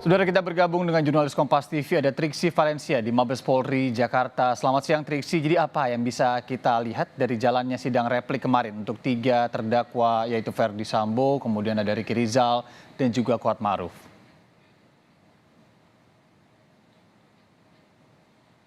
Saudara, kita bergabung dengan jurnalis Kompas TV, ada Triksi Valencia di Mabes Polri Jakarta. Selamat siang Triksi, jadi apa yang bisa kita lihat dari jalannya sidang replik kemarin untuk 3 terdakwa yaitu Verdi Sambo, kemudian ada Ricky Rizal dan juga Kuat Maruf.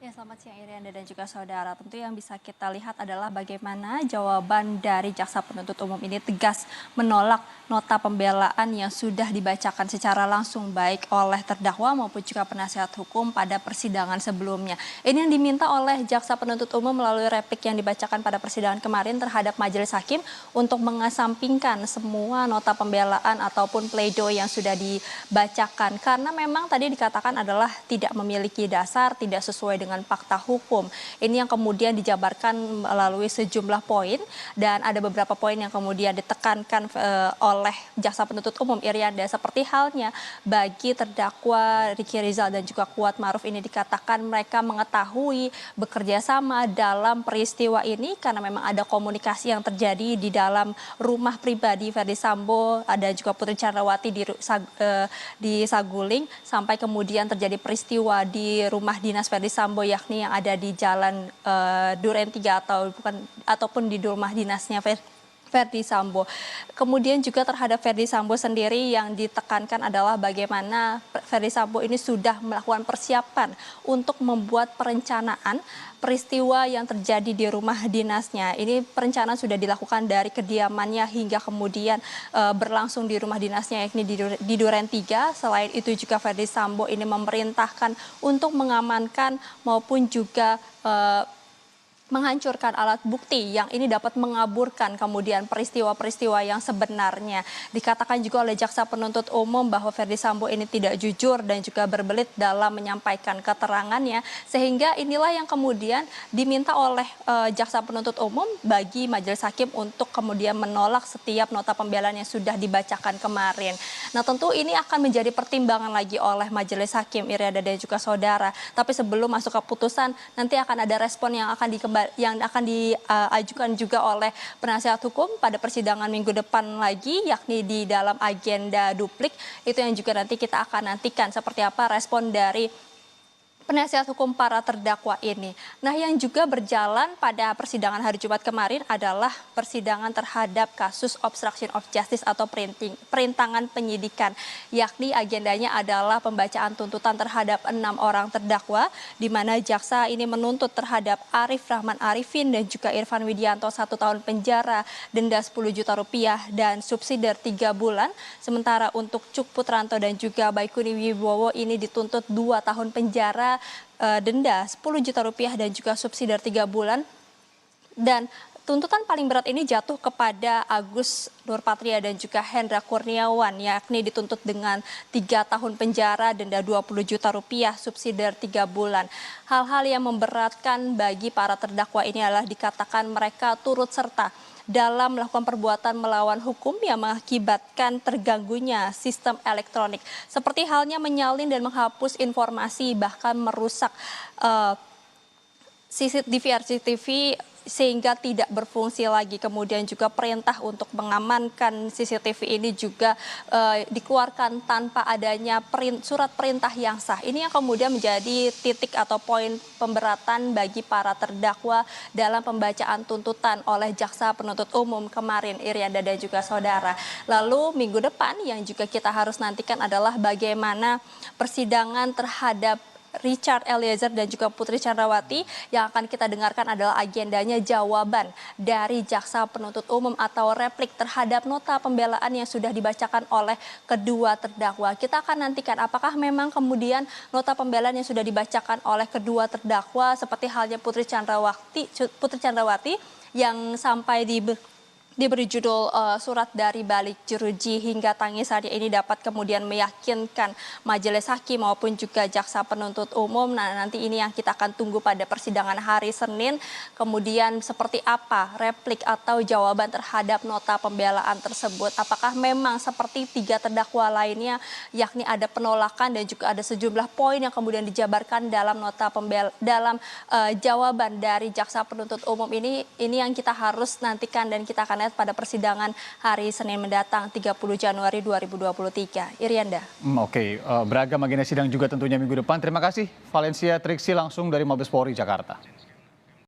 Ya, selamat siang Irianda dan juga saudara. Tentu yang bisa kita lihat adalah bagaimana jawaban dari jaksa penuntut umum ini tegas menolak nota pembelaan yang sudah dibacakan secara langsung baik oleh terdakwa maupun juga penasihat hukum pada persidangan sebelumnya. Ini yang diminta oleh jaksa penuntut umum melalui replik yang dibacakan pada persidangan kemarin terhadap majelis hakim untuk mengesampingkan semua nota pembelaan ataupun pledoi yang sudah dibacakan. Karena memang tadi dikatakan adalah tidak memiliki dasar, tidak sesuai dengan fakta hukum. Ini yang kemudian dijabarkan melalui sejumlah poin dan ada beberapa poin yang kemudian ditekankan oleh jaksa penuntut umum Irianda, seperti halnya bagi terdakwa Ricky Rizal dan juga Kuat Maruf ini dikatakan mereka mengetahui bekerja sama dalam peristiwa ini karena memang ada komunikasi yang terjadi di dalam rumah pribadi Verdi Sambo, ada juga Putri Chandrawati di Saguling, sampai kemudian terjadi peristiwa di rumah dinas Verdi Sambo yakni yang ada di Jalan Duren 3 ataupun di rumah dinasnya Verdi Sambo. Kemudian juga terhadap Verdi Sambo sendiri yang ditekankan adalah bagaimana Verdi Sambo ini sudah melakukan persiapan untuk membuat perencanaan peristiwa yang terjadi di rumah dinasnya. Ini perencanaan sudah dilakukan dari kediamannya hingga kemudian berlangsung di rumah dinasnya yakni di Duren 3. Selain itu juga Verdi Sambo ini memerintahkan untuk mengamankan maupun juga menghancurkan alat bukti yang ini dapat mengaburkan kemudian peristiwa-peristiwa yang sebenarnya. Dikatakan juga oleh jaksa penuntut umum bahwa Verdi Sambo ini tidak jujur dan juga berbelit dalam menyampaikan keterangannya, sehingga inilah yang kemudian diminta oleh jaksa penuntut umum bagi majelis hakim untuk kemudian menolak setiap nota pembelaan yang sudah dibacakan kemarin. Nah, tentu ini akan menjadi pertimbangan lagi oleh majelis hakim Irianda dan juga saudara. Tapi sebelum masuk ke putusan, nanti akan ada respon yang akan diajukan juga oleh penasihat hukum pada persidangan minggu depan lagi, yakni di dalam agenda duplik. Itu yang juga nanti kita akan nantikan seperti apa respon dari penasihat hukum para terdakwa ini. Nah, yang juga berjalan pada persidangan hari Jumat kemarin adalah persidangan terhadap kasus obstruction of justice atau perintangan penyidikan, yakni agendanya adalah pembacaan tuntutan terhadap 6 orang terdakwa, di mana jaksa ini menuntut terhadap Arif Rahman Arifin dan juga Irfan Widianto 1 tahun penjara, denda 10 juta rupiah dan subsidiar 3 bulan. Sementara untuk Cuk Putranto dan juga Baikuni Wibowo ini dituntut 2 tahun penjara, denda 10 juta rupiah dan juga subsidiar 3 bulan. Dan tuntutan paling berat ini jatuh kepada Agus Nurpatria dan juga Hendra Kurniawan, yakni dituntut dengan 3 tahun penjara, denda 20 juta rupiah, subsidiar 3 bulan. Hal-hal yang memberatkan bagi para terdakwa ini adalah dikatakan mereka turut serta dalam melakukan perbuatan melawan hukum yang mengakibatkan terganggunya sistem elektronik. Seperti halnya menyalin dan menghapus informasi, bahkan merusak CCTV sehingga tidak berfungsi lagi. Kemudian juga perintah untuk mengamankan CCTV ini juga dikeluarkan tanpa adanya surat perintah yang sah. Ini yang kemudian menjadi titik atau poin pemberatan bagi para terdakwa dalam pembacaan tuntutan oleh jaksa penuntut umum kemarin, Irianda dan juga saudara. Lalu minggu depan yang juga kita harus nantikan adalah bagaimana persidangan terhadap Richard Eliezer dan juga Putri Chandrawati. Yang akan kita dengarkan adalah agendanya jawaban dari jaksa penuntut umum atau replik terhadap nota pembelaan yang sudah dibacakan oleh kedua terdakwa. Kita akan nantikan apakah memang kemudian nota pembelaan yang sudah dibacakan oleh kedua terdakwa seperti halnya Putri Chandrawati yang sampai diberi judul surat dari balik jeruji hingga tangisannya ini dapat kemudian meyakinkan majelis hakim maupun juga jaksa penuntut umum. Nah, nanti ini yang kita akan tunggu pada persidangan hari Senin. Kemudian seperti apa replik atau jawaban terhadap nota pembelaan tersebut. Apakah memang seperti 3 terdakwa lainnya, yakni ada penolakan dan juga ada sejumlah poin yang kemudian dijabarkan dalam jawaban dari jaksa penuntut umum ini yang kita harus nantikan dan kita akan lihat pada persidangan hari Senin mendatang 30 Januari 2023. Irianda. Oke, beragam agenda sidang juga tentunya minggu depan. Terima kasih Valencia Triksi langsung dari Mabes Polri Jakarta.